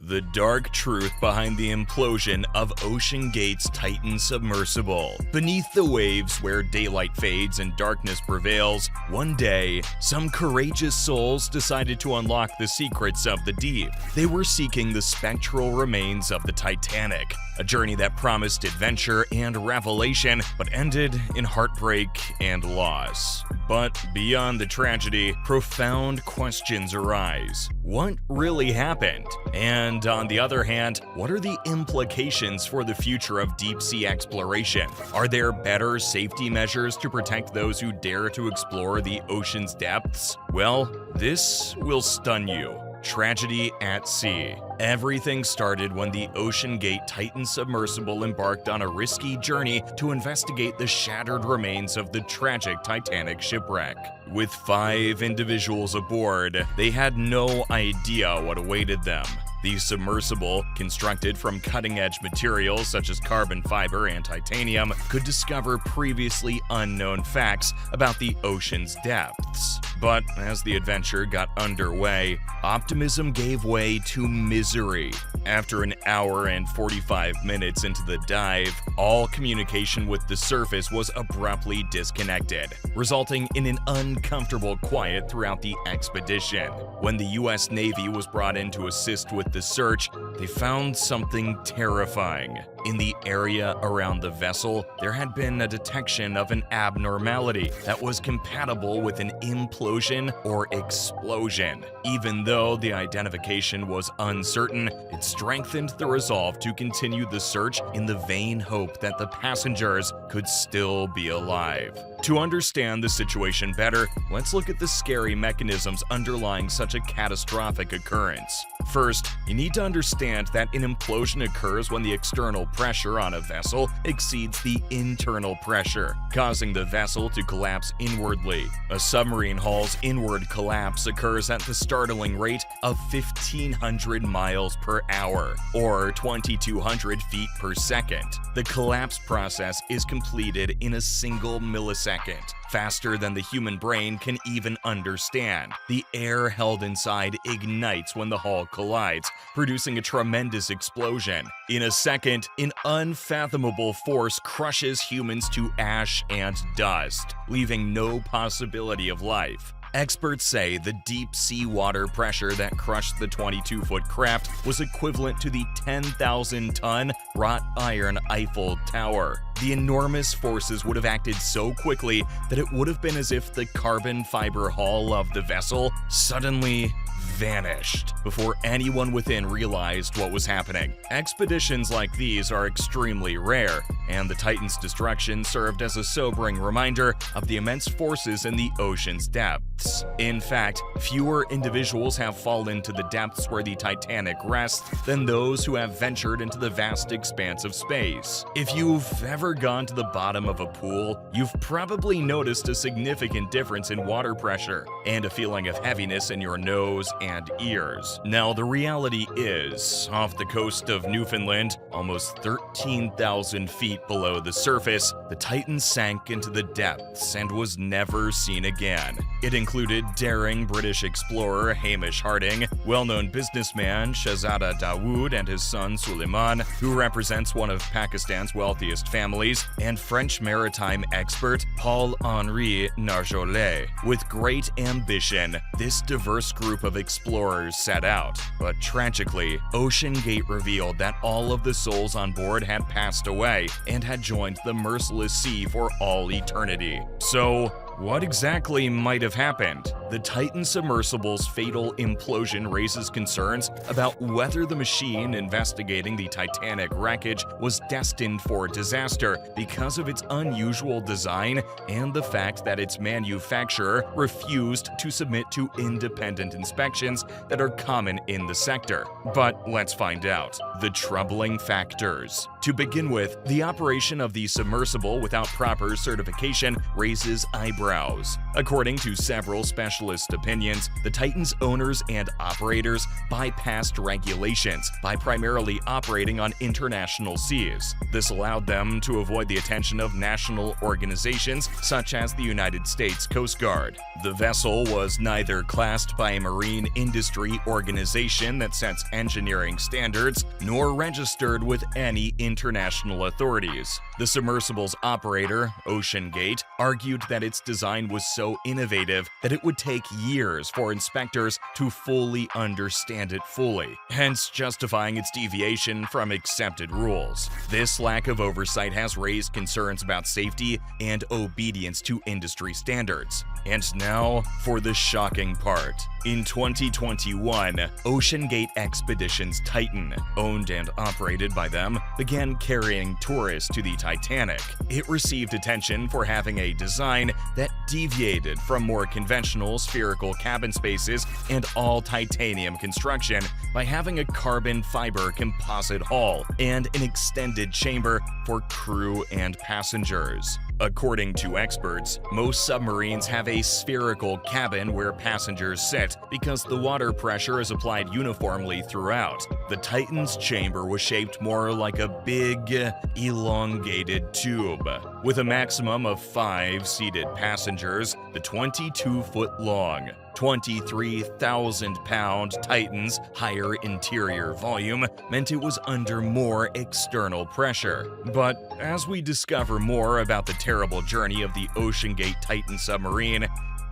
The dark truth behind the implosion of OceanGate's Titan submersible. Beneath the waves where daylight fades and darkness prevails, one day, some courageous souls decided to unlock the secrets of the deep. They were seeking the spectral remains of the Titanic, a journey that promised adventure and revelation, but ended in heartbreak and loss. But beyond the tragedy, profound questions arise. What really happened? And on the other hand, what are the implications for the future of deep-sea exploration? Are there better safety measures to protect those who dare to explore the ocean's depths? Well, this will stun you. Tragedy at sea. Everything started when the OceanGate Titan submersible embarked on a risky journey to investigate the shattered remains of the tragic Titanic shipwreck. With 5 individuals aboard, they had no idea what awaited them. The submersible, constructed from cutting-edge materials such as carbon fiber and titanium, could discover previously unknown facts about the ocean's depths. But as the adventure got underway, optimism gave way to misery. After an hour and 45 minutes into the dive, all communication with the surface was abruptly disconnected, resulting in an uncomfortable quiet throughout the expedition. When the US Navy was brought in to assist with the search, they found something terrifying. In the area around the vessel, there had been a detection of an abnormality that was compatible with an implosion or explosion. Even though the identification was uncertain, it strengthened the resolve to continue the search in the vain hope that the passengers could still be alive. To understand the situation better, let's look at the scary mechanisms underlying such a catastrophic occurrence. First, you need to understand that an implosion occurs when the external pressure on a vessel exceeds the internal pressure, causing the vessel to collapse inwardly. A submarine hull's inward collapse occurs at the startling rate of 1,500 miles per hour, or 2,200 feet per second. The collapse process is completed in a single millisecond, faster than the human brain can even understand. The air held inside ignites when the hull collides, producing a tremendous explosion. In a second, an unfathomable force crushes humans to ash and dust, leaving no possibility of life. Experts say the deep sea water pressure that crushed the 22-foot craft was equivalent to the 10,000-ton wrought iron Eiffel Tower. The enormous forces would have acted so quickly that it would have been as if the carbon fiber hull of the vessel suddenly vanished before anyone within realized what was happening. Expeditions like these are extremely rare, and the Titan's destruction served as a sobering reminder of the immense forces in the ocean's depths. In fact, fewer individuals have fallen to the depths where the Titanic rests than those who have ventured into the vast expanse of space. If you've ever gone to the bottom of a pool, you've probably noticed a significant difference in water pressure and a feeling of heaviness in your nose and ears. Now, the reality is, off the coast of Newfoundland, almost 13,000 feet below the surface, the Titan sank into the depths and was never seen again. It included daring British explorer Hamish Harding, well-known businessman Shahzada Dawood and his son Suleiman, who represents one of Pakistan's wealthiest families, and French maritime expert Paul-Henri Nargeolet. With great ambition, this diverse group of explorers set out, but tragically, OceanGate revealed that all of the souls on board had passed away and had joined the merciless sea for all eternity. So, what exactly might have happened? The Titan submersible's fatal implosion raises concerns about whether the machine investigating the Titanic wreckage was destined for disaster because of its unusual design and the fact that its manufacturer refused to submit to independent inspections that are common in the sector. But let's find out. The troubling factors. To begin with, the operation of the submersible without proper certification raises eyebrows. According to several specialist opinions, the Titan's owners and operators bypassed regulations by primarily operating on international seas. This allowed them to avoid the attention of national organizations such as the United States Coast Guard. The vessel was neither classed by a marine industry organization that sets engineering standards, nor registered with any international authorities. The submersible's operator, OceanGate, argued that its design was so innovative that it would take years for inspectors to fully understand it fully, hence justifying its deviation from accepted rules. This lack of oversight has raised concerns about safety and obedience to industry standards. And now for the shocking part. In 2021, OceanGate Expeditions Titan, owned and operated by them, began carrying tourists to the Titanic. It received attention for having a design that deviated from more conventional spherical cabin spaces and all-titanium construction by having a carbon fiber composite hull and an extended chamber for crew and passengers. According to experts, most submarines have a spherical cabin where passengers sit because the water pressure is applied uniformly throughout. The Titan's chamber was shaped more like a big, elongated tube. With a maximum of 5 seated passengers, the 22-foot-long, 23,000-pound Titan's higher interior volume meant it was under more external pressure. But as we discover more about the terrible journey of the OceanGate Titan submarine,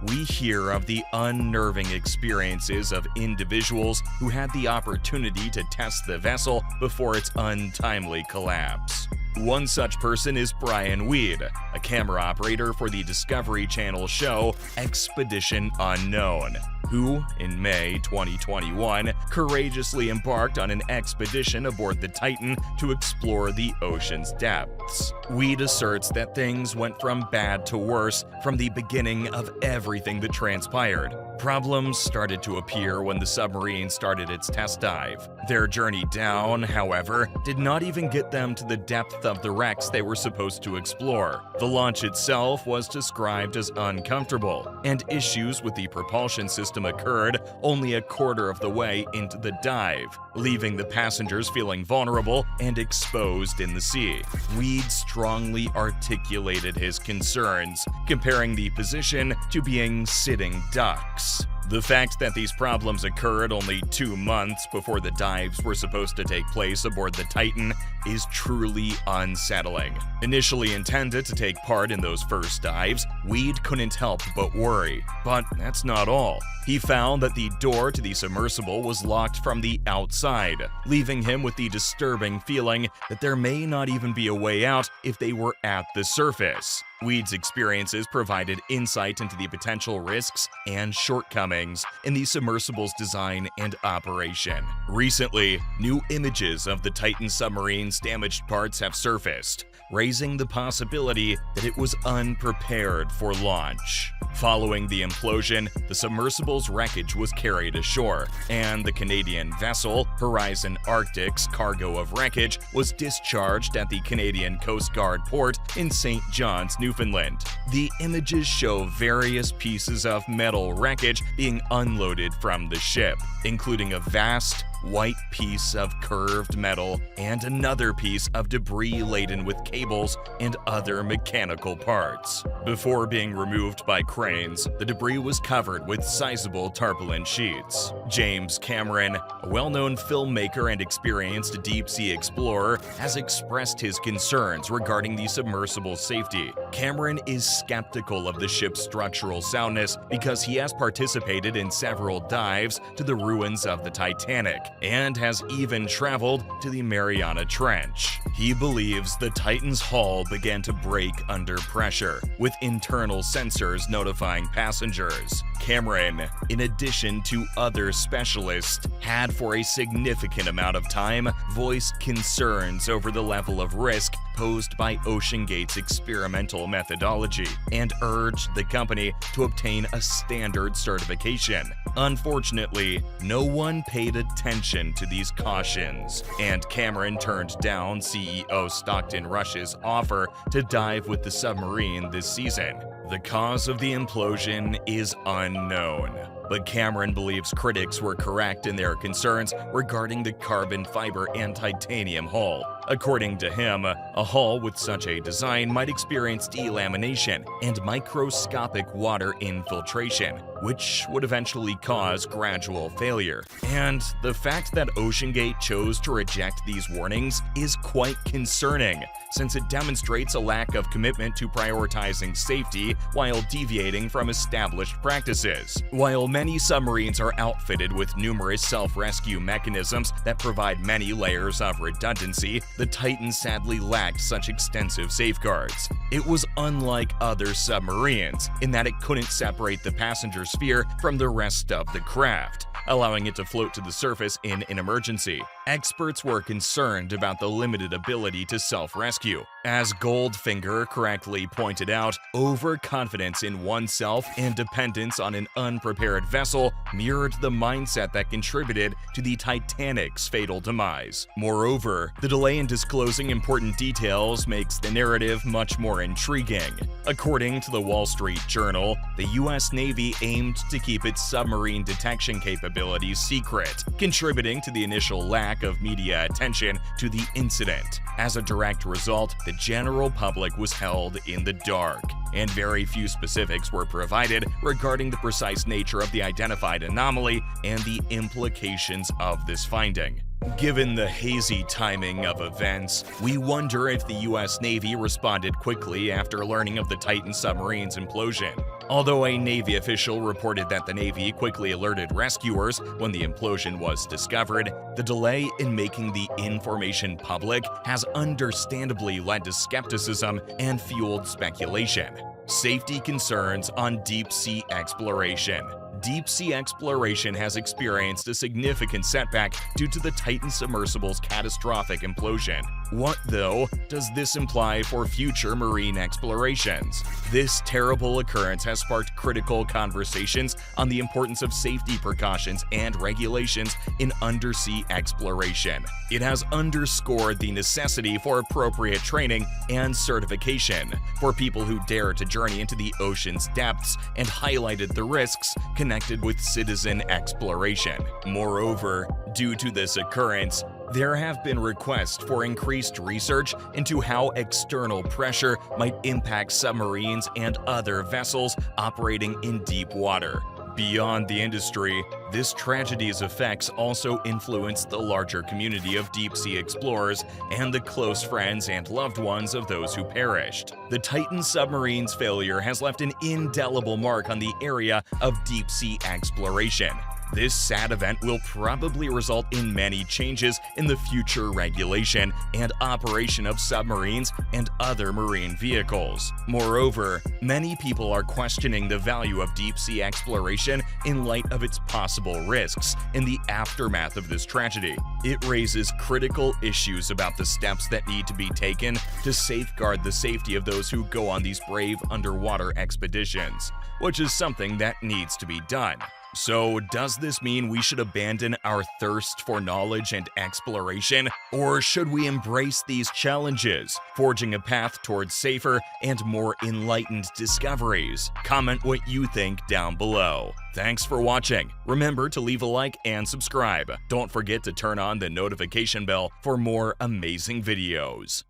we hear of the unnerving experiences of individuals who had the opportunity to test the vessel before its untimely collapse. One such person is Brian Weed, a camera operator for the Discovery Channel show Expedition Unknown, who, in May 2021, courageously embarked on an expedition aboard the Titan to explore the ocean's depths. Weed asserts that things went from bad to worse from the beginning of everything that transpired. Problems started to appear when the submarine started its test dive. Their journey down, however, did not even get them to the depth of the wrecks they were supposed to explore. The launch itself was described as uncomfortable, and issues with the propulsion system occurred only a quarter of the way into the dive, leaving the passengers feeling vulnerable and exposed in the sea. Weed strongly articulated his concerns, comparing the position to being sitting ducks. The fact that these problems occurred only 2 months before the dives were supposed to take place aboard the Titan is truly unsettling. Initially intended to take part in those first dives, Weed couldn't help but worry. But that's not all. He found that the door to the submersible was locked from the outside, leaving him with the disturbing feeling that there may not even be a way out if they were at the surface. Weed's experiences provided insight into the potential risks and shortcomings in the submersible's design and operation. Recently, new images of the Titan submarine's damaged parts have surfaced, raising the possibility that it was unprepared for launch. Following the implosion, the submersible's wreckage was carried ashore, and the Canadian vessel, Horizon Arctic's cargo of wreckage, was discharged at the Canadian Coast Guard port in St. John's, Newfoundland. The images show various pieces of metal wreckage being unloaded from the ship, including a vast, white piece of curved metal and another piece of debris laden with cables and other mechanical parts. Before being removed by cranes, the debris was covered with sizable tarpaulin sheets. James Cameron, a well-known filmmaker and experienced deep-sea explorer, has expressed his concerns regarding the submersible's safety. Cameron is skeptical of the ship's structural soundness because he has participated in several dives to the ruins of the Titanic and has even traveled to the Mariana Trench. He believes the Titan's hull began to break under pressure, with internal sensors notifying passengers. Cameron, in addition to other specialists, had for a significant amount of time voiced concerns over the level of risk posed by OceanGate's experimental methodology and urged the company to obtain a standard certification. Unfortunately, no one paid attention to these cautions, and Cameron turned down CEO Stockton Rush's offer to dive with the submarine this season. The cause of the implosion is unknown, but Cameron believes critics were correct in their concerns regarding the carbon fiber and titanium hull. According to him, a hull with such a design might experience delamination and microscopic water infiltration, which would eventually cause gradual failure. And the fact that OceanGate chose to reject these warnings is quite concerning, since it demonstrates a lack of commitment to prioritizing safety while deviating from established practices. While many submarines are outfitted with numerous self-rescue mechanisms that provide many layers of redundancy, the Titan sadly lacked such extensive safeguards. It was unlike other submarines in that it couldn't separate the passenger sphere from the rest of the craft, allowing it to float to the surface in an emergency. Experts were concerned about the limited ability to self-rescue. As Goldfinger correctly pointed out, overconfidence in oneself and dependence on an unprepared vessel mirrored the mindset that contributed to the Titanic's fatal demise. Moreover, the delay in disclosing important details makes the narrative much more intriguing. According to the Wall Street Journal, the U.S. Navy aimed to keep its submarine detection capabilities secret, contributing to the initial lack of media attention to the incident. As a direct result, the general public was held in the dark, and very few specifics were provided regarding the precise nature of the identified anomaly and the implications of this finding. Given the hazy timing of events, we wonder if the U.S. Navy responded quickly after learning of the Titan submarine's implosion. Although a Navy official reported that the Navy quickly alerted rescuers when the implosion was discovered, the delay in making the information public has understandably led to skepticism and fueled speculation. Safety concerns on deep-sea exploration. Deep-sea exploration has experienced a significant setback due to the Titan submersible's catastrophic implosion. What, though, does this imply for future marine explorations? This terrible occurrence has sparked critical conversations on the importance of safety precautions and regulations in undersea exploration. It has underscored the necessity for appropriate training and certification for people who dare to journey into the ocean's depths and highlighted the risks connected with citizen exploration. Moreover, due to this occurrence, there have been requests for increased research into how external pressure might impact submarines and other vessels operating in deep water. Beyond the industry, this tragedy's effects also influence the larger community of deep-sea explorers and the close friends and loved ones of those who perished. The Titan submarine's failure has left an indelible mark on the area of deep-sea exploration. This sad event will probably result in many changes in the future regulation and operation of submarines and other marine vehicles. Moreover, many people are questioning the value of deep-sea exploration in light of its possible risks in the aftermath of this tragedy. It raises critical issues about the steps that need to be taken to safeguard the safety of those who go on these brave underwater expeditions, which is something that needs to be done. So, does this mean we should abandon our thirst for knowledge and exploration? Or should we embrace these challenges, forging a path towards safer and more enlightened discoveries? Comment what you think down below. Thanks for watching. Remember to leave a like and subscribe. Don't forget to turn on the notification bell for more amazing videos.